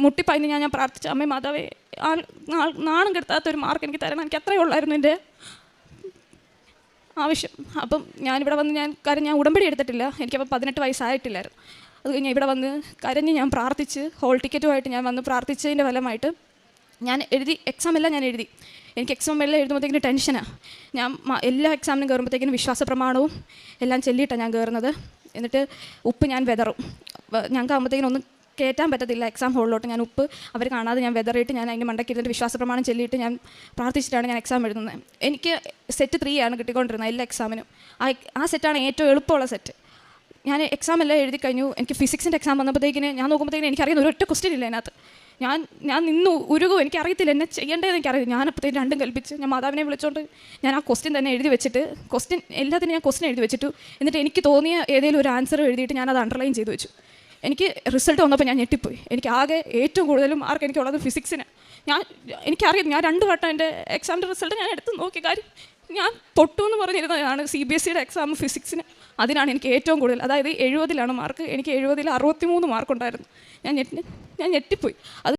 മുട്ടിപ്പായിന്ന് ഞാൻ പ്രാർത്ഥിച്ച അമ്മേ മാതാവേ നാണം കെടുത്താത്തൊരു മാർക്ക് എനിക്ക് തരണം, എനിക്ക് അത്രയേ ഉള്ളായിരുന്നു എൻ്റെ ആവശ്യം. അപ്പം ഞാനിവിടെ വന്ന് ഞാൻ ഉടമ്പടി എടുത്തിട്ടില്ല, എനിക്കപ്പോൾ 18 വയസ്സായിട്ടില്ലായിരുന്നു. അത് കഴിഞ്ഞ് ഇവിടെ വന്ന് കരഞ്ഞ് ഞാൻ പ്രാർത്ഥിച്ച് ഹോൾ ടിക്കറ്റുമായിട്ട് ഞാൻ വന്ന് പ്രാർത്ഥിച്ചതിൻ്റെ ഫലമായിട്ട് ഞാൻ എഴുതി. എക്സാം എല്ലാം ഞാൻ എഴുതി. എനിക്ക് എക്സാം എല്ലാം എഴുതുമ്പോഴത്തേക്കിന് ടെൻഷനാണ്. ഞാൻ എല്ലാ എക്സാമിനും കയറുമ്പോഴത്തേക്കിനും വിശ്വാസ പ്രമാണവും എല്ലാം ചൊല്ലിയിട്ടാണ് ഞാൻ കയറുന്നത്. എന്നിട്ട് ഉപ്പ് ഞാൻ വെതറും. ഞങ്ങൾക്ക് ആകുമ്പോഴത്തേക്കിനും ഒന്നും കയറ്റാൻ പറ്റത്തില്ല എക്സാം ഹോളിലോട്ട്. ഞാൻ ഉപ്പ് അവർ കാണാതെ ഞാൻ വെതറിയിട്ട് ഞാൻ അതിൻ്റെ മണ്ടയ്ക്ക് ഇരുന്നിട്ട് വിശ്വാസ പ്രമാണം ചൊല്ലിയിട്ട് ഞാൻ പ്രാർത്ഥിച്ചിട്ടാണ് ഞാൻ എക്സാം എഴുതുന്നത്. എനിക്ക് സെറ്റ് 3 ആണ് കിട്ടിക്കൊണ്ടിരുന്നത് എല്ലാ എക്സാമിനും. ആ സെറ്റാണ് ഏറ്റവും എളുപ്പമുള്ള സെറ്റ്. ഞാൻ എക്സാം എല്ലാം എഴുതി കഴിഞ്ഞു. എനിക്ക് ഫിസിക്സിൻ്റെ എക്സാം വന്നപ്പോഴത്തേക്കിന് ഞാൻ നോക്കുമ്പോഴത്തേക്കിന് എനിക്കറിയുന്ന ഒരൊറ്റ ക്വസ്റ്റ്യൻ ഇല്ല അതിനകത്ത്. ഞാൻ നിന്ന് ഉരുകും. എനിക്കറിയത്തില്ല എന്നെ ചെയ്യേണ്ടതെന്ന് എനിക്കറിയില്ല. ഞാനപ്പോഴത്തേക്കും രണ്ടും കൽപ്പിച്ച് ഞാൻ മാതാവിനെ വിളിച്ചുകൊണ്ട് ഞാൻ ആ ക്വസ്റ്റ്യൻ തന്നെ എഴുതി വെച്ചിട്ട് എല്ലാത്തിനും ഞാൻ ക്വസ്റ്റ്യൻ എഴുതി വെച്ചിട്ടു. എന്നിട്ട് എനിക്ക് തോന്നിയ ഏതെങ്കിലും ഒരു ആൻസർ എഴുതിയിട്ട് ഞാനത് അണ്ടർലൈൻ ചെയ്ത് വെച്ചു. എനിക്ക് റിസൾട്ട് വന്നപ്പോൾ ഞാൻ ഞെട്ടിപ്പോയി. എനിക്ക് ആകെ ഏറ്റവും കൂടുതലും മാർക്ക് എനിക്കുള്ളത് ഫിസിക്സിന്. എനിക്കറിയാം, ഞാൻ 2 വട്ടം എൻ്റെ എക്സാമിൻ്റെ റിസൾട്ട് ഞാൻ എടുത്ത് നോക്കി. കാര്യം ഞാൻ തൊട്ടു എന്ന് പറഞ്ഞിരുന്നതാണ് CBSEയുടെ എക്സാം ഫിസിക്സിന്. അതിനാണ് എനിക്ക് ഏറ്റവും കൂടുതൽ, അതായത് 70 മാർക്ക്. എനിക്ക് 70 63 മാർക്കുണ്ടായിരുന്നു. ഞാൻ ഞെട്ടിപ്പോയി. അത്